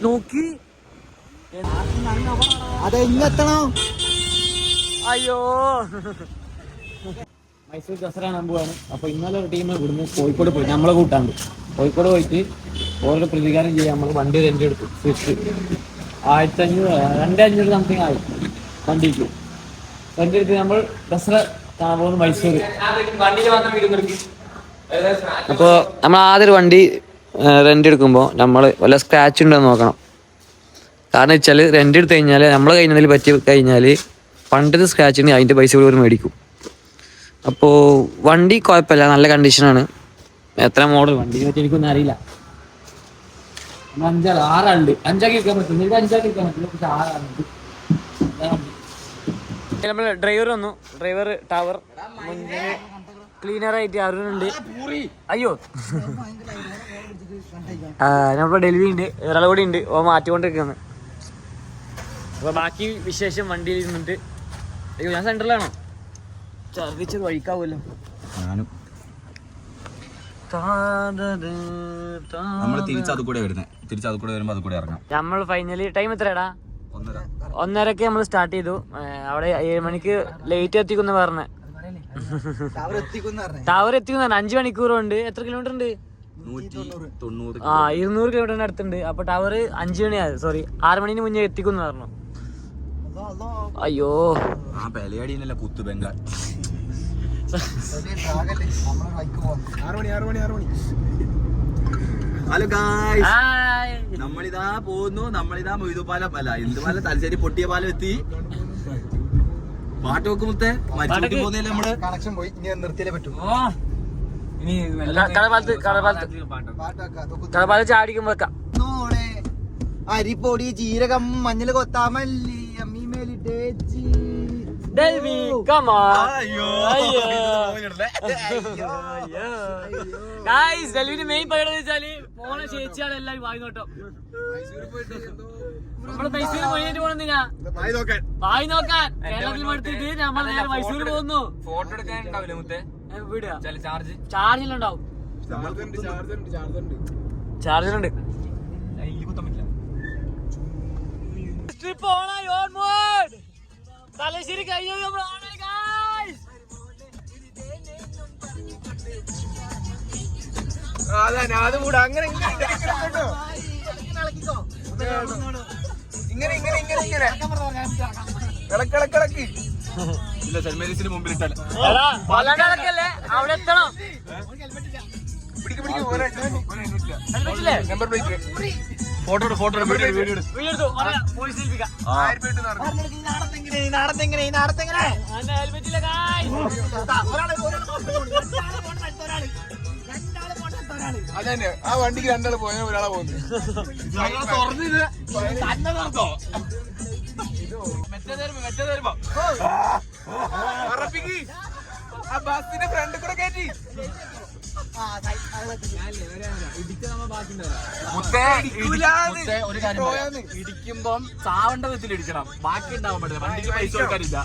നോക്കി അതെങ്ങെത്തണോ? അയ്യോ മൈസൂർ ദസറ കാണാൻ പോവാണ്. അപ്പൊ ഇന്നലെ ഒരു ടീം ഇവിടുന്ന് കോഴിക്കോട് പോയി, നമ്മളെ കൂട്ടാണ്ട് കോഴിക്കോട് പോയിട്ട് ഓരോ പ്രതികാരം ചെയ്യാൻ നമ്മൾ വണ്ടി റെന്റ് എടുത്തു. സ്വിഫ്റ്റ് 1500 2500 സംതിങ് ആയി വണ്ടിക്ക് റെന്റ് എടുത്ത് നമ്മൾ ദസറ കാണാൻ പോകുന്നു മൈസൂർ. അപ്പോൾ നമ്മൾ ആദ്യം ഒരു വണ്ടി റെന്റ് എടുക്കുമ്പോൾ നമ്മൾ വല്ല സ്ക്രാച്ച് ഉണ്ടോ എന്ന് നോക്കണം. കാരണം വെച്ചാൽ റെന്റ് എടുത്ത് കഴിഞ്ഞാൽ നമ്മളെ കയ്യിൽ പറ്റി കഴിഞ്ഞാൽ പണ്ടത്തെ സ്ക്രാച്ചിന് അതിൻ്റെ പൈസ കൂടി മേടിക്കും. അപ്പോൾ വണ്ടി കുഴപ്പമില്ല, നല്ല കണ്ടീഷനാണ്. എത്ര മോഡൽ വണ്ടിനെ പറ്റി എനിക്കൊന്നും അറിയില്ല. 6 അഞ്ചാക്കി വെക്കാൻ പറ്റും, 5ആക്കി വെക്കാൻ പറ്റില്ല, പക്ഷെ 6 നമ്മൾ ഡ്രൈവർ വന്നു. ഡ്രൈവർ ടവർ മുന്നിൽ ക്ലീനറായിട്ട് അരുണുണ്ട്. അയ്യോ നമ്മളിപ്പോൾ ഡെലിവറി ഉണ്ട്, ഒരാൾ കൂടി ഉണ്ട്, ഓ മാറ്റിക്കൊണ്ടിരിക്കുന്നത്. അപ്പോൾ ബാക്കി വിശേഷം വണ്ടിയിൽ ഇരുന്നിട്ട്. അയ്യോ ഞാൻ സെൻറ്ററിലാണോ? ഛർദിച്ചത് വഴിക്കാവുമല്ലോ. നമ്മൾ ഫൈനലി ടൈം എത്രയാടാ? 1:30 നമ്മൾ സ്റ്റാർട്ട് ചെയ്തു. അവിടെ 7 മണിക്ക് ലേറ്റ് എത്തിക്കുന്ന പറഞ്ഞ ടവർ എത്തിക്കുന്ന 5 മണിക്കൂറുണ്ട്. എത്ര കിലോമീറ്റർ ഉണ്ട്? 200 കിലോമീറ്ററിന്റെ അടുത്തുണ്ട്. അപ്പൊ ടവർ 5 മണിയായത്, സോറി 6 മണിന് മുന്നേ എത്തിക്കുന്നു പറഞ്ഞു. അയ്യോ കുത്തു ബംഗാൾ. ഹലോ ഗായ്സ്, നമ്മളിതാ പോകുന്നു. നമ്മളിതാ മൊയ്തുപാലം അല്ല എന്തുപാലം, തലശ്ശേരി പൊട്ടിയ പാലം എത്തി. പാട്ട് വെക്കുമ്പത്തെ മരിച്ചു പോകുന്നില്ല നമ്മള്. കണക്ഷൻ പോയി, ഇനി നിർത്തിയാലേ പറ്റും. കടപ്പാലത്ത് ചാടിക്കുമ്പോ വെക്കാം. അരിപ്പൊടി, ജീരകം, മഞ്ഞൾ, കൊത്താമല്ലി, അമ്മീമേലിട്ടേ ഡെൽവി കമാൻ. ഡെൽവിന്റെ മെയിൻ പരിപാടി വെച്ചാല് പോണ ചേച്ചിയാണ് എല്ലാരും വായി നോട്ടം. നമ്മള് മൈസൂർ പോയിട്ട് പോണെന്തിനാ? വായി നോക്കാൻ. കേരളത്തിൽ എടുത്തിട്ട് നമ്മൾ നേരെ മൈസൂർ പോകുന്നു. ഫോട്ടോ എടുക്കാനുണ്ടാവില്ല മുത്തേ? വിടുക, ചാർജിലുണ്ടാവും. ചാർജറുണ്ട്. തലശ്ശേരി കഴിഞ്ഞു നമ്മൾ. അങ്ങനെ അവിടെ എത്തണം. ഫോട്ടോ അതന്നെ ആ വണ്ടിക്ക് 2 ആള് പോയ ഒരാളെ പോകുന്നു. ആ ബസ്സിന്റെ ഫ്രണ്ട് കൂടെ കയറ്റി ഒരു കാര്യം ഇടിക്കുമ്പം ചാവണ്ട വിധത്തിൽ ഇടിക്കണം, ബാക്കി ഉണ്ടാവാൻ പറ്റില്ല. വണ്ടിക്ക് പൈസ കൊടുക്കാനില്ല.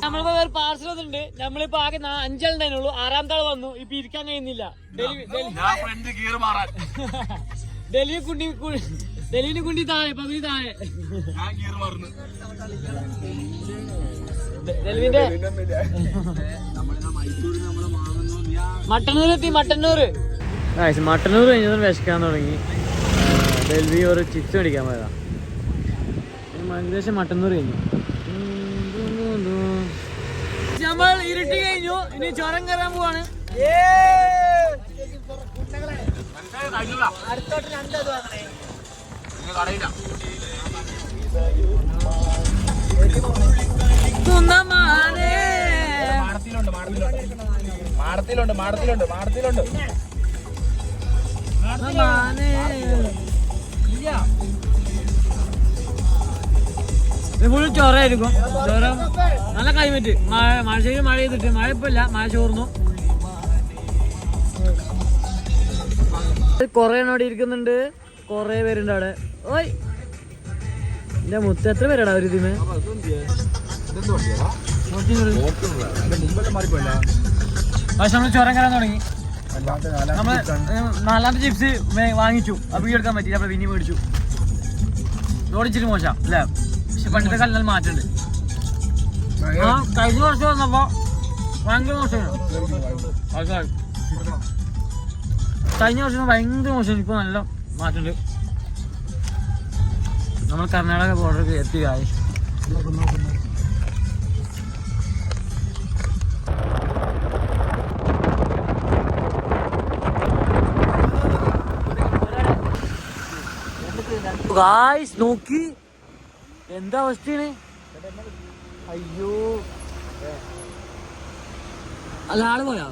നമ്മളിപ്പോ വേറെ പാർസൽ വന്നിട്ടുണ്ട്. നമ്മളിപ്പോ ആകെ 5 ആളുണ്ടായിരുന്നുള്ളൂ. 6ാമത്തെ ആൾ വന്നു. ഇപ്പൊ ഇരിക്കാൻ കഴിയുന്നില്ല. ഡൽഹിന് കുണ്ടി താഴെ, പകുതി താഴെ. ഡൽഹിന്റെ മട്ടന്നൂർ എത്തി. മട്ടന്നൂർ കഴിഞ്ഞതും വിശക്കാൻ തുടങ്ങി. ഡൽഹി ഒരു ചിപ്സ് മേടിക്കാൻ പോയതാ. ഏകദേശം മട്ടന്നൂർ കഴിഞ്ഞു. നമ്മൾ ഇരുട്ടി കഴിഞ്ഞു. ഇനി ചുരം കയറാൻ പോവാണ്. മാടത്തിലുണ്ട് ഫുൾ ചൊറയായിരിക്കും. ചൊരം നല്ല ക്ലൈമറ്റ്. മഴ ചെയ്തിട്ട് മഴ ഇപ്പൊ ഇല്ല, മഴ ചോർന്നു. കൊറേ അവിടെ ഇരിക്കുന്നുണ്ട്, കൊറേ പേരുണ്ട് അവിടെ. ഓയ് എന്റെ മുത്ത എത്ര പേരാടാ ഒരു ഇതിന് പക്ഷെ നമ്മള് ചുരം കയറാൻ തുടങ്ങി. നമ്മള് 4ാമത്തെ ചിപ്സ് വാങ്ങിച്ചു. അപ്പൊ വീട് എടുക്കാൻ പറ്റില്ല. അപ്പൊ പിന്നെ മേടിച്ചു. ഓടിച്ചിട്ട് മോശം അല്ലേ? പക്ഷെ പണ്ടത്തെ കാലം നല്ല മാറ്റമുണ്ട്. ആ കഴിഞ്ഞ വർഷം വന്നപ്പോ ഭയങ്കര മോശമാണ്. കഴിഞ്ഞ വർഷം ഭയങ്കര മോശം. ഇപ്പൊ നല്ല മാറ്റമുണ്ട്. നമ്മൾ കർണാടക ബോർഡറിൽ എത്തി. ഗായ്സ് നോക്കി എന്താ അവസ്ഥയാണ്. അയ്യോ അല്ല ആള് പോയാ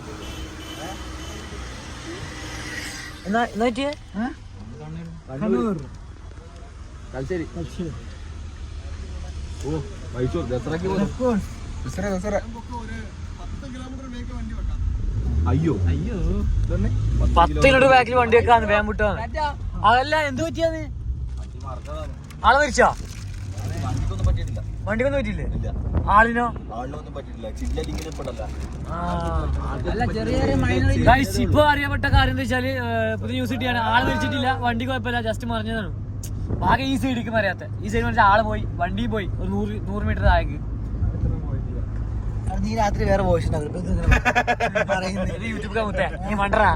എന്നാ പറ്റിയേ? അയ്യോ 10 കിലോമീറ്റർ ബാക്കിൽ വണ്ടി വെക്കാന്ന് വേഗം വിട്ടാണ്. അതല്ല എന്ത് പറ്റിയാന്ന്? ആളെ മരിച്ചാ? വണ്ടിക്കൊന്നും പറ്റിയില്ലേ? ആളിനോ? ഇപ്പൊ അറിയപ്പെട്ട കാര്യം എന്താ വെച്ചാല് പുതിയ ന്യൂസ് കിട്ടിയാണ്. ആള് മരിച്ചിട്ടില്ല, വണ്ടി കുഴപ്പമില്ല, ജസ്റ്റ് മറിഞ്ഞതാണ്. ആകെ ഈ സൈഡിലേക്ക് മറിയാത്ത. ഈ സൈഡ് മറിച്ച ആള് പോയി, വണ്ടിയും പോയി. ഒരു 100 മീറ്റർ താഴേക്ക്. നീ രാത്രി വേറെ വോയിസ് യൂട്യൂബ് മുത്തേ നീ മണ്ടറാ.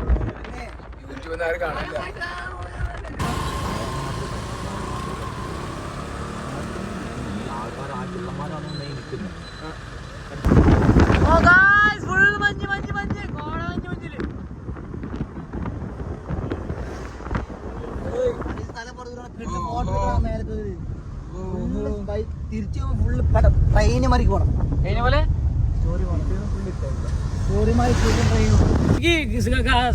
തിരിച്ചു ഫുള്ള് ട്രെയിന് മറിക്ക് പോണം.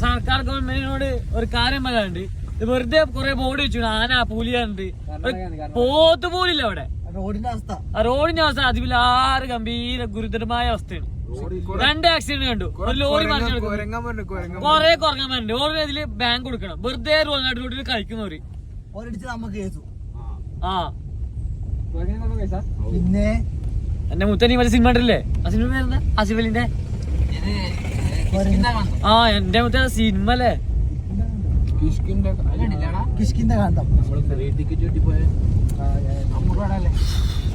സർക്കാർ ഗവൺമെന്റിനോട് ഒരു കാര്യം പറയാനുണ്ട്. വെറുതെ കുറെ ബോർഡ് വെച്ചു ആന പുലിയുണ്ട്. പോത്ത് പോലില്ല അവിടെ. റോഡിന്റെ അവസ്ഥ അതിലാറ് ഗംഭീര ഗുരുതരമായ അവസ്ഥയാണ്. 2 ആക്സിഡന്റ് കണ്ടു. ഒരു ലോറി മറിഞ്ഞു കൊറേ കുറങ്ങാൻ പറ്റുന്നുണ്ട്. ഓരോ ഇതില് ബാങ്ക് കൊടുക്കണം. വെറുതെ റോഡിൽ കഴിക്കുന്നവര് ആ പിന്നെ എന്റെ മുത്തനി മറ്റേ സിനിമ ഉണ്ടല്ലേ? ആ സിനിമ പേരെന്താ? ആസിഫലിന്റെ ആ എന്റെ മുത്ത സിനിമ അല്ലേ? കിഷ്കിന്റെ കാന്തം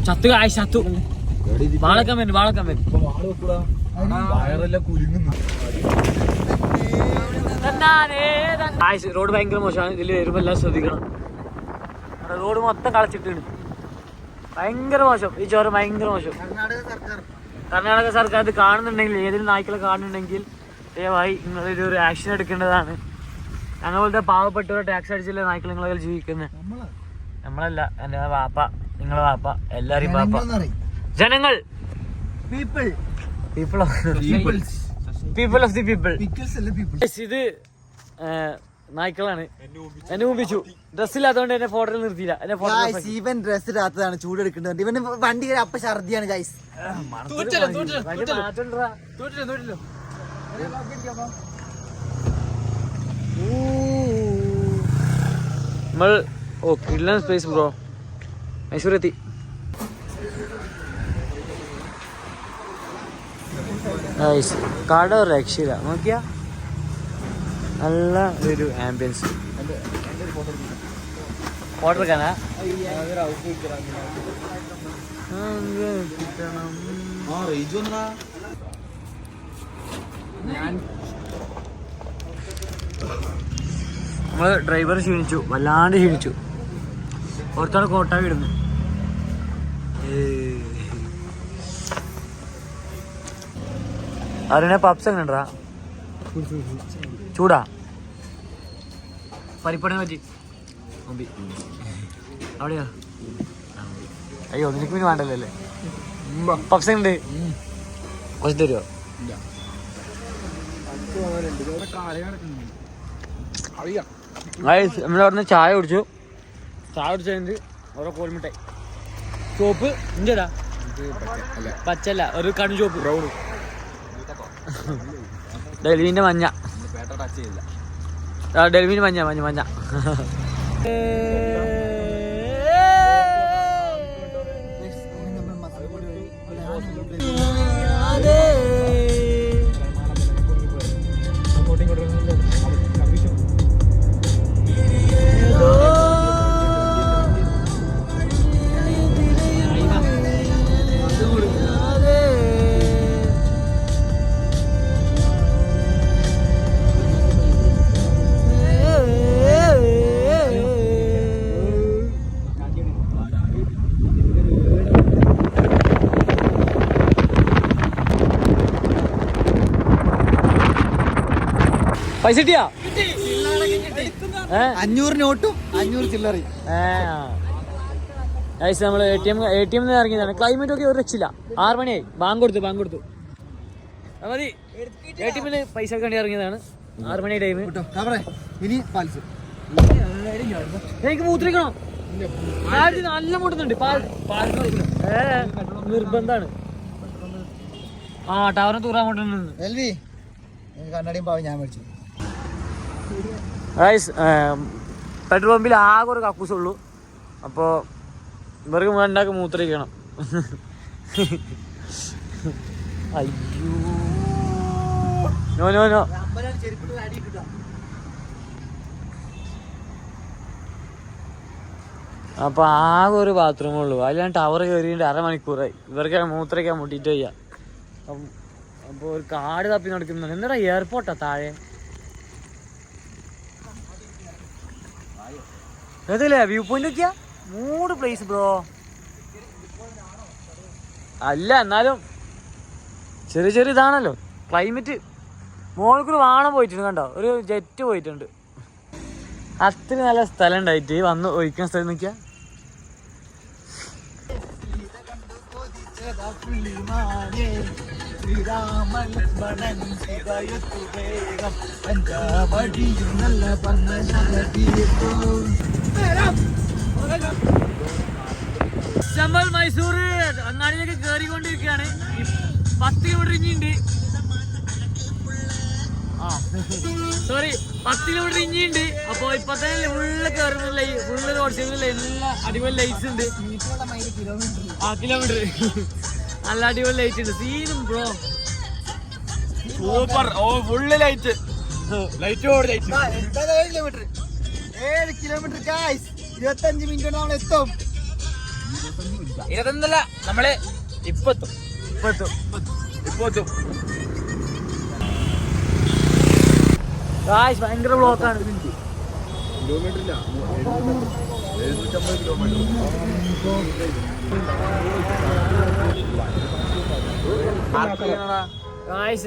ചത്തു ചത്തു. വാളക്കാൻ വരും. റോഡ് ഭയങ്കര മോശമാണ്. ഇതിൽ വരുമ്പോ എല്ലാം ശ്രദ്ധിക്കണം. റോഡ് മൊത്തം കളച്ചിട്ടാണ്. ഭയങ്കര മോശം. ഈ ചോരം ഭയങ്കര മോശം. കർണാടക സർക്കാർ ഇത് കാണുന്നുണ്ടെങ്കിൽ, ഏതെങ്കിലും നായ്ക്കളെ കാണുന്നുണ്ടെങ്കിൽ ദയവായി നിങ്ങളൊരു ആക്ഷൻ എടുക്കേണ്ടതാണ്. ഞങ്ങൾ പോലത്തെ പാവപ്പെട്ടവരെ ടാക്സ് അടിച്ചില്ല നായ്ക്കൾ നിങ്ങളെ ജീവിക്കുന്നത്. നമ്മളല്ല, എന്റെ വാപ്പ, നിങ്ങളെ വാപ്പ, എല്ലാരെയും വാപ്പ. ജനങ്ങൾ പീപ്പിൾ ഓഫ് ദി പീപ്പിൾ. ഇത് നായ്ക്കളാണ്. എന്നെ മുമ്പിച്ചു. ഡ്രസ്സില്ലാത്തതുകൊണ്ട് എന്നെ ഫോട്ടോയിൽ നിർത്തിയില്ല. ഇവൻ ഡ്രസ് ഇടാത്തതാണ്, ചൂടെടുക്കേണ്ടത്. ഇവന് വണ്ടി അപ്പൊ ഛർദിയാണ് ഗൈസ്. നമ്മൾ ഓ കിഡ്ലൻ സ്പേസ് ബ്രോ. മൈസൂർ എത്തി. കട ഒരു രക്ഷയില്ല. നോക്കിയാ നല്ല ഒരു ആംബിയൻസ്. ഫോട്ടോ എടുക്കാനാ? നമ്മള് ഡ്രൈവർ ക്ഷീണിച്ചു, വല്ലാണ്ട് ക്ഷീണിച്ചു. പുറത്താണ് കോട്ട വിടുന്നു. അതിനെ പപ്സ് എങ്ങനെ ഉണ്ടാ? ചൂടാ പരിപ്പടനെ പറ്റി അവിടെയോ? അയ്യോ നിനക്ക് പിന്നെ വേണ്ടല്ലോ അല്ലേ? പപ്സ് ഉണ്ട്, കുറച്ച് തരുമോ? നമ്മളവിടുന്ന് ചായ കുടിച്ചു. ചായ കുടിച്ചതിന് ഓരോ കോൽമിട്ടായി. ചോപ്പ് ഇന്ത്യടാ, പച്ചല്ല, ഒരു കണ്ണു ചോപ്പ്. ഡൽഹിന്റെ മഞ്ഞ, ഡൽഹിന്റെ മഞ്ഞ മഞ്ഞ മഞ്ഞ. പൈസ കിട്ടിയാ 500 നോട്ടും 500 ചില്ലറി. നമ്മള് ATM ഇറങ്ങിയതാണ്. ക്ലൈമറ്റ് ഒക്കെ ഒരു രക്ഷയില്ല. 6 മണിയായി. ബാങ്ക് കൊടുത്തു മതി. ATM പൈസ എടുക്കേണ്ടി ഇറങ്ങിയതാണ്. 6 മണി ടൈം. ഇനി പാൽസ് എനിക്ക് മൂത്രിക്കണോ? നല്ല മുട്ടുന്നുണ്ട്. നിർബന്ധാണ്. ടവറിന് തൂറാൻ മുട്ടുന്നുണ്ട്. കണ്ണടിയും പാവം ഞാൻ മേടിച്ചു. പെട്രോൾ പമ്പിൽ ആകെ ഒരു കക്കൂസുള്ളൂ. അപ്പോൾ ഇവർക്ക് വേണ്ടാക്കി മൂത്രിക്കണം. അയ്യോ നോ അപ്പൊ ആകെ ഒരു ബാത്റൂമേ ഉള്ളൂ. അതിലാണ് ടവർ കയറിയിട്ട് 1/2 മണിക്കൂറായി. ഇവർക്ക് മൂത്രയ്ക്കാൻ മുട്ടിയിട്ട് വയ്യ. അപ്പോൾ ഒരു കാട് തപ്പി നടക്കുന്നുണ്ട്. എന്താ എയർപോർട്ടാ താഴെ? ഏതല്ലേ വ്യൂ പോയിന്റ് നോക്കിയാ? 3 പ്ലേസ് ബ്രോ. അല്ല എന്നാലും ചെറിയ ഇതാണല്ലോ ക്ലൈമറ്റ്. മോൾക്കൊരു വാണം പോയിട്ടുണ്ട് കണ്ടോ, ഒരു ജെറ്റ് പോയിട്ടുണ്ട്. അത്ര നല്ല സ്ഥലം ഉണ്ടായിട്ട് വന്ന് ഒഴിക്കുന്ന സ്ഥലം നോക്കിയാ. നമ്മൾ മൈസൂർ അങ്ങാടിയിലേക്ക് കയറിക്കൊണ്ടിരിക്കുകയാണ്. 10 കിലോമീറ്റർ ഇനിയുണ്ട്. 10 കിലോമീറ്റർ ഇനിയുണ്ട്. അപ്പൊ ഇപ്പൊ തന്നെ ഫുള്ള് കയറുന്നില്ല. ഫുള്ള് റോഡ് സൈഡിൽ എല്ലാ അടിപൊളി ലൈറ്റ്സ് ഉണ്ട്. കിലോമീറ്റർ നല്ല അടിപൊളി ലൈറ്റ് ഉണ്ട്. സീനും bro super. Full light 7 kilometre 25 minute നമ്മൾ എത്തും. 21 നമ്മള് ഇപ്പൊ എത്തും. ഭയങ്കര ബ്ലോക്കാണ്. കിലോമീറ്ററില്ല 750 കിലോമീറ്റർ.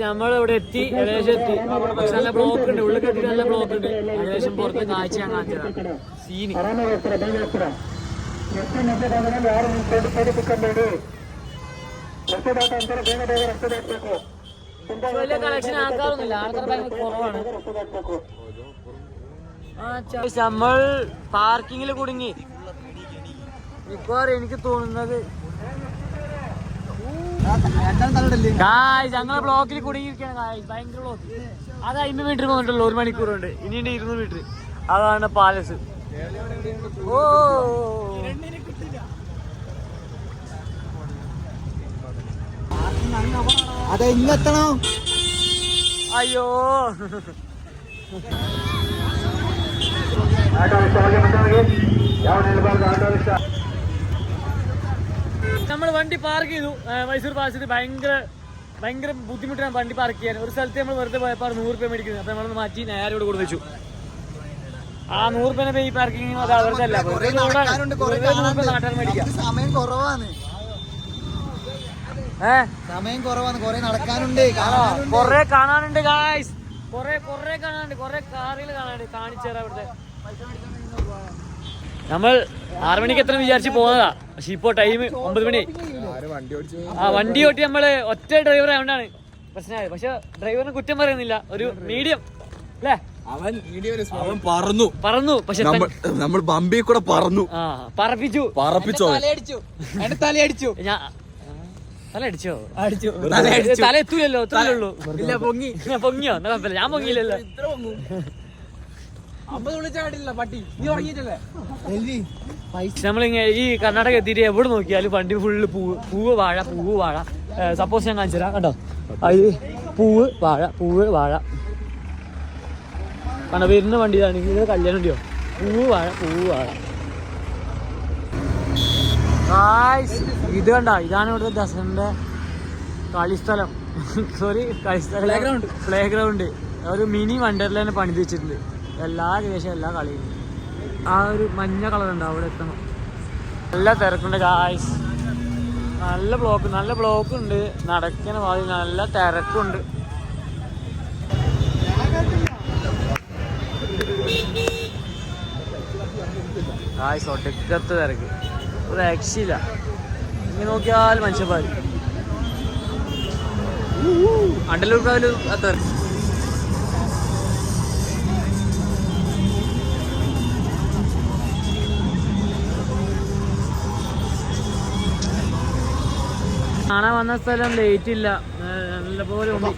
നമ്മളിവിടെ എത്തി, ഏകദേശം എത്തി. പക്ഷെ നല്ല ബ്ലോക്ക് ഉണ്ട്. ഉള്ളിൽ കെട്ടി നല്ല ബ്ലോക്ക് ഉണ്ട്. ഏകദേശം പുറത്ത് കാഴ്ച ഞാൻ കാണിച്ചതാണ്. സീന് വലിയ കളക്ഷൻ ആൾക്കാരൊന്നുമില്ല. ആൾക്കാർ ഭയങ്കര കുറവാണ്. നമ്മൾ പാർക്കിങ്ങിൽ കുടുങ്ങി. മിക്കവാറും എനിക്ക് തോന്നുന്നത് ഞങ്ങളെ ബ്ലോക്കിൽ കുടുങ്ങിയിരിക്കുകയാണ്. ഭയങ്കര ബ്ലോക്ക്. അത് 50 മീറ്റർ പോയിട്ടുള്ളൂ. 1 മണിക്കൂർ കൊണ്ട്. ഇനിയുണ്ട് 200 മീറ്റർ. അതാണ് പാലസ്. അതെ ഇങ്ങെത്തണോ? അയ്യോ നമ്മൾ വണ്ടി പാർക്ക് ചെയ്തു. മൈസൂർ പാലസിൽ ഭയങ്കര ബുദ്ധിമുട്ടാണ് വണ്ടി പാർക്ക് ചെയ്യാൻ. ഒരു സ്ഥലത്ത് നമ്മൾ വെറുതെ പോയപ്പോൾ 100 രൂപ മേടിക്കുന്നത്. അപ്പൊ നമ്മളൊന്ന് മാറ്റി നേരെ ഇവിടെ കൊടുത്തു വെച്ചു. ആ 100 രൂപ ഈ പാർക്കിംഗ് അവരുടെ അല്ല. നാട്ടുകാർ മേടിക്കാം. സമയം കുറവാണ്. സമയം കുറവാണ്. കൊറേ നടക്കാനുണ്ട്. കൊറേ കാണാനുണ്ട് ഗായ്സ്. കൊറേ കാണാനുണ്ട്. കൊറേ കാറുകൾ കാണാനുണ്ട്. കാണിച്ചുതരാം. ഇവിടുത്തെ നമ്മൾ 6 മണിക്ക് എത്ര വിചാരിച്ച് പോകുന്നതാ. പക്ഷെ ഇപ്പൊ ടൈം 9 മണി. വണ്ടി ഓട്ടി നമ്മള് ഒറ്റ ഡ്രൈവർ ആയതുകൊണ്ടാണ് പ്രശ്നമായത്. പക്ഷെ ഡ്രൈവറിന് കുറ്റം പറയുന്നില്ല. ഒരു മീഡിയം അല്ലേ? അവൻ പറന്നു. പക്ഷെ നമ്മൾ ബമ്പി കൂടെ പറപ്പിച്ചു. തലയടിച്ചോ? തല എത്തൂലല്ലോ. എത്തുള്ളൂ. പൊങ്ങിയോ? എന്നാ കുഴപ്പമില്ല. ഞാൻ പൊങ്ങിയില്ലല്ലോ. നമ്മളിങ്ങനെ ഈ കർണാടക എത്തിയിട്ട് എവിടെ നോക്കിയാലും വണ്ടി ഫുള്ള് പൂവ് വാഴ. സപ്പോസ് ഞാൻ കാണിച്ചു തരാം കണ്ടോ. അത് പൂവ് വാഴ കണ്ടോ. വരുന്ന വണ്ടി ഇതാണെങ്കിൽ ഇത് കല്യാണം ഉണ്ടോ. പൂവ് വാഴ. ഇത് കണ്ട. ഇതാണ് ഇവിടുത്തെ ദസറിന്റെ കളിസ്ഥലം. Play ground. ഒരു മിനി വണ്ടർലാൻഡ് പണിത് വെച്ചിട്ടുണ്ട്. എല്ലാ കളിയും. ആ ഒരു മഞ്ഞ കളർ ഉണ്ട്. അവിടെ എത്തണം. നല്ല തിരക്കുണ്ട് ഗായ്സ്. നല്ല ബ്ലോക്ക് ഉണ്ട്. നടക്കുന്ന പാതി നല്ല തിരക്കുണ്ട്. ഒടുക്കത്ത് തിരക്ക്, ഒരു രക്ഷയില്ല. ഇങ്ങനെ നോക്കിയാൽ മനുഷ്യന്മാർ അണ്ടലൂർക്കാവില് അത്ര. കാണാൻ വന്ന സ്ഥലം ലേറ്റ് ഇല്ല, നല്ലപോലെ ഉണ്ട്.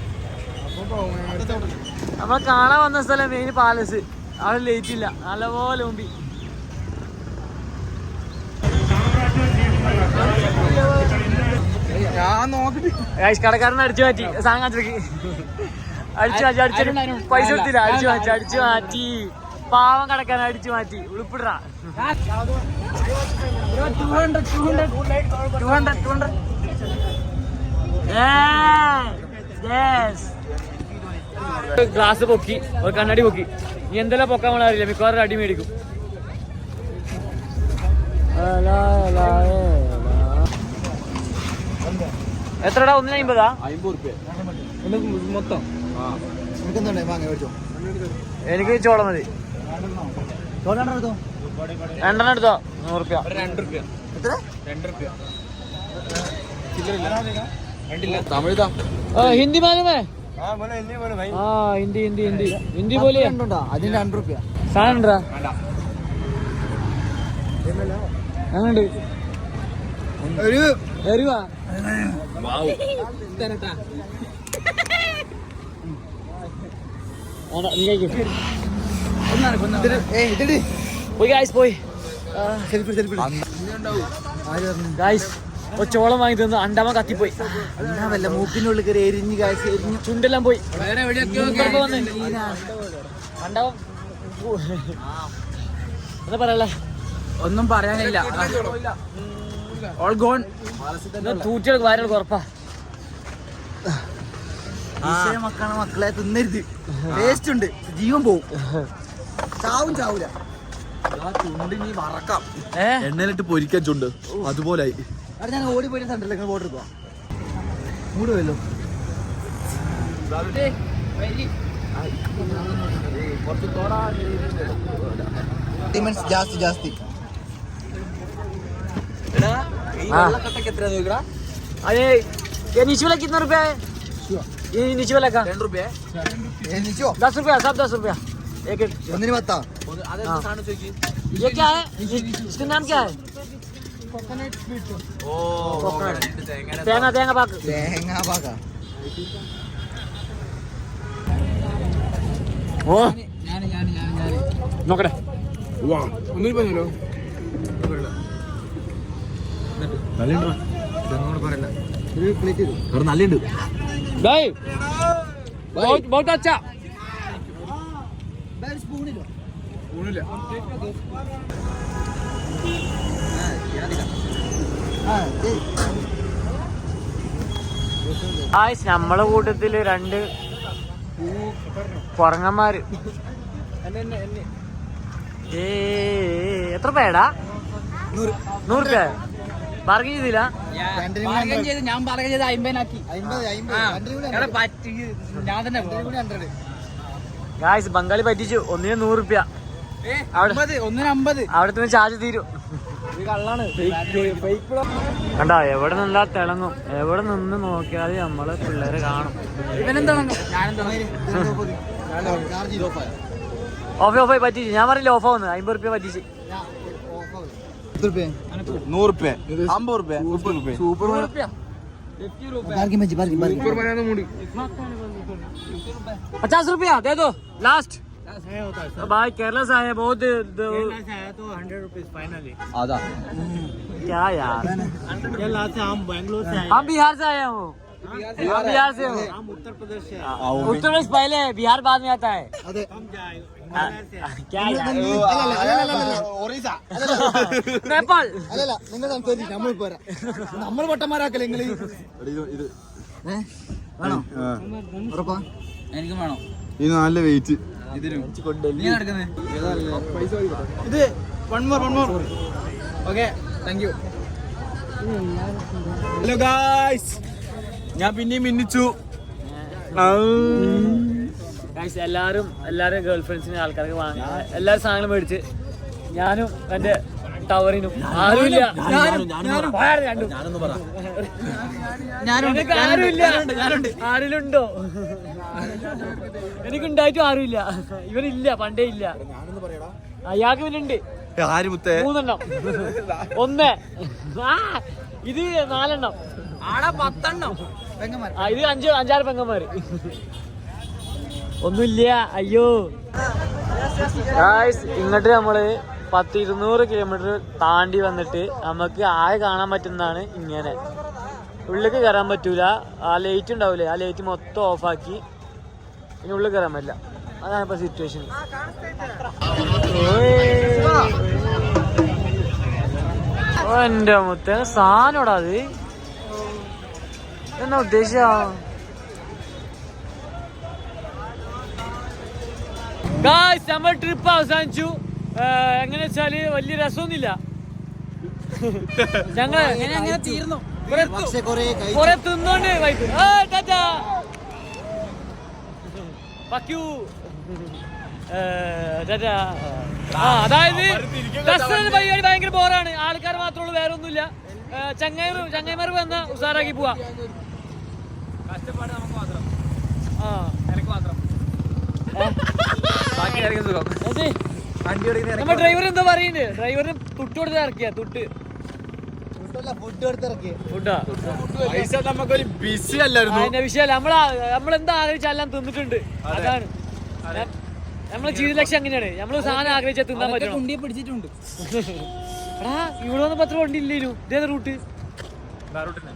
നമ്മൾ കാണാൻ വന്ന സ്ഥലം മെയിൻ പാലസ്, അവിടെ ലേറ്റ് ഇല്ല, നല്ലപോലെ മുമ്പി. കടക്കാരൻ അടിച്ചു മാറ്റി സാധനം കാണിച്ചേക്ക്, അടിച്ചു പൈസ കൊടുത്തില്ല, അടിച്ചു മാറ്റി പാവം കടക്കാരൻ അടിച്ചു മാറ്റി. ഉളുപ്പിടാ ഗ്ലാസ് പൊക്കി, ഒരു കണ്ണാടി പൊക്കി. നീ എന്തെല്ലാം പൊക്കാൻ വേണം അറിയില്ല, മിക്കവാറും അടി മേടിക്കും. എത്രടാ? 150? 50 മൊത്തം. എനിക്ക് ചോളം മതി. 2 എടുത്തോ? 100 रुपया. തമിഴ് ഹിന്ദി മാലുമേ? ഹിന്ദി പോലെ അതിന് 2 രൂപ സാധനം ഉണ്ടാ? അങ്ങണ്ട് എരിവാ? പോയി ഗായ്സ്, ചോളം വാങ്ങി തന്നു. അണ്ടാമ കത്തിപ്പോയി, വല്ല മൂക്കിനുള്ളിൽ കയറി എരിഞ്ഞ് കാഴ്ച എരിഞ്ഞ് ചുണ്ടെല്ലാം പോയി. അണ്ടാവം എന്താ പറയല്ലേ, ഒന്നും പറയാനില്ല. All gone. തൂറ്റികൾക്ക് വാരൽ കുറപ്പാ. മക്കളെ തിന്നരുത്, ടേസ്റ്റ് ഉണ്ട്, ജീവൻ പോവും, ചാവൂല. ചുണ്ട് ഇനി വറക്കാം, എണ്ണയിലിട്ട് പൊരിക്കാൻ ചുണ്ട് അതുപോലെ. അവിടെ ഞാൻ ഓടി പോയിട്ട് സെന്ററിലേക്ക് ബോർഡർ പോവാ, മൂട് പോയല്ലോ. ജാസ്തി अरे ये नीचे वाला कितना रुपया है? ये नीचे वाला का 2 रुपये. 10 रुपया, सब 10 रुपया एक एक. ഒന്നിന് 10. ये क्या है? इसका नाम क्या है? തേങ്ങ പാക്ക്. തേങ്ങാപാക. ഓ നോക്കട്ടെ. നല്ലുണ്ട്. बहुत अच्छा. നമ്മളെ കൂട്ടത്തില് 2 കൊറങ്ങന്മാര്. എത്ര പേടാ? 100 രൂപ ബാർഗൻ ചെയ്തില്ല. ഞാൻ ബാർഗൻ ചെയ്ത് 50 ഞാൻ തന്നെ. ഗായ്സ്, ബംഗാളി പറ്റിച്ചു. ഒന്നിന് 100 രൂപ. അവിടത്തെ ചാർജ് തീരും. കണ്ടാ, എവിടെ നിന്നാ തിളങ്ങും, എവിടെ നിന്ന് നോക്കിയാൽ നമ്മളെ പിള്ളേരെ കാണും. ഓഫായി പറ്റിച്ചു. ഞാൻ പറയില്ല ഓഫാവുന്നു. 50 രൂപ പറ്റിച്ച്. 100 रुपये, 50 रुपये, 30 रुपये. ₹50 रुपया दे दो लास्ट. भाई केरला से आए बहुत. तो 100 रुपीज फाइनली. आधा. क्या यार, केरला से हम बैंगलोर से आए. हम बिहार से आए हो. हम बिहार से हो. हम उत्तर प्रदेश से. उत्तर प्रदेश पहले है, बिहार बाद में आता है. हम जाएंगे. क्या यार, ഒറീസ. നേപ്പാൾ. അല്ലല്ല, നിങ്ങൾ സംസാരിച്ചു, നമ്മൾ പോരാ, നമ്മൾ പൊട്ടന്മാരാക്കല്ലേ നിങ്ങൾ. ഇത് വേണോ? ഉറപ്പാ? എനിക്കും വേണം. ഇത് നല്ല വെയിറ്റ്. നീ നടക്കുന്നത് ഇത് 1 more. Okay, thank you. Hello guys, ഞാൻ പിന്നെയും മിന്നിച്ചു. ഗൈസ് എല്ലാരും ഗേൾ ഫ്രണ്ട്സിന് ആൾക്കാർക്ക് വാങ്ങി എല്ലാരും സാധനങ്ങളും മേടിച്ച് ഞാനും എന്റെ ടവറിനും ആരുമില്ല ഞാനൊന്ന് പറ ആരുമില്ല ആരിലുണ്ടോ എനിക്കുണ്ടായിട്ടും ആരുമില്ല ഇവനില്ല പണ്ടേ ഇല്ല അയാൾക്ക് ഇവനുണ്ട് ആര് മുത്തേ 3 എണ്ണം 1 ഇത് 4 എണ്ണം ആടാ 10 എണ്ണം ഇത് 5-6 പെങ്ങന്മാര് ഒന്നുമില്ല അയ്യോ ഗായ്സ് ഇങ്ങോട്ട് നമ്മള് 100-200 കിലോമീറ്റർ താണ്ടി വന്നിട്ട് നമുക്ക് ആകെ കാണാൻ പറ്റുന്നതാണ് ഇങ്ങനെ ഉള്ളിലേക്ക് കയറാൻ പറ്റൂല ആ ലൈറ്റ് ഉണ്ടാവില്ലേ ആ ലൈറ്റ് മൊത്തം ഓഫാക്കി ഇനി ഉള്ളിൽ കയറാൻ പറ്റില്ല അതാണ് ഇപ്പൊ സിറ്റുവേഷൻ എന്റെ മുത്തേ സാധനോടാ അത് എന്നാ ഉദ്ദേശിച്ച നമ്മൾ ട്രിപ്പ് അവസാനിച്ചു എങ്ങനെ വെച്ചാല് വലിയ രസമൊന്നുമില്ല ഞങ്ങള് തീർന്നു കൊറേ തിന്നോണ്ട് വൈകു അതായത് പരിപാടി ഭയങ്കര ബോറാണ് ആൾക്കാർ മാത്രമേ ഉള്ളൂ വേറെ ഒന്നുമില്ല ചങ്ങായിമാർ വന്ന ഉഷാറാക്കി പോവാ കഷ്ടപ്പാട് നമുക്ക് മാത്രം ആ എനിക്ക് മാത്രം ബാക്കി ആയിരിക്കും സുഖം നമ്മ ഡ്രൈവർ എന്താ പറയുന്നത് ഡ്രൈവറിന് തുട്ട് കൊടുത്ത് ഇറക്കിയ തുട്ട് ഫുഡാ പൈസ നമുക്കൊരു ബിസി അല്ലായിരുന്നു അതിന്റെ വിഷയമല്ല നമ്മളെന്താ ആഗ്രഹിച്ച എല്ലാം തിന്നിട്ടുണ്ട് അതാണ് നമ്മളെ ജീവിത ലക്ഷ്യം അങ്ങനെയാണ് നമ്മള് സാധനം ആഗ്രഹിച്ചാൽ തിന്നാൻ പറ്റണം കുണ്ടിയെ പിടിച്ചിട്ടുണ്ട് എടാ ഇവിടെ വന്നപ്പോ അത്ര വണ്ടി ഇല്ലേനു ഇതേത് റൂട്ട് റൂട്ടിന്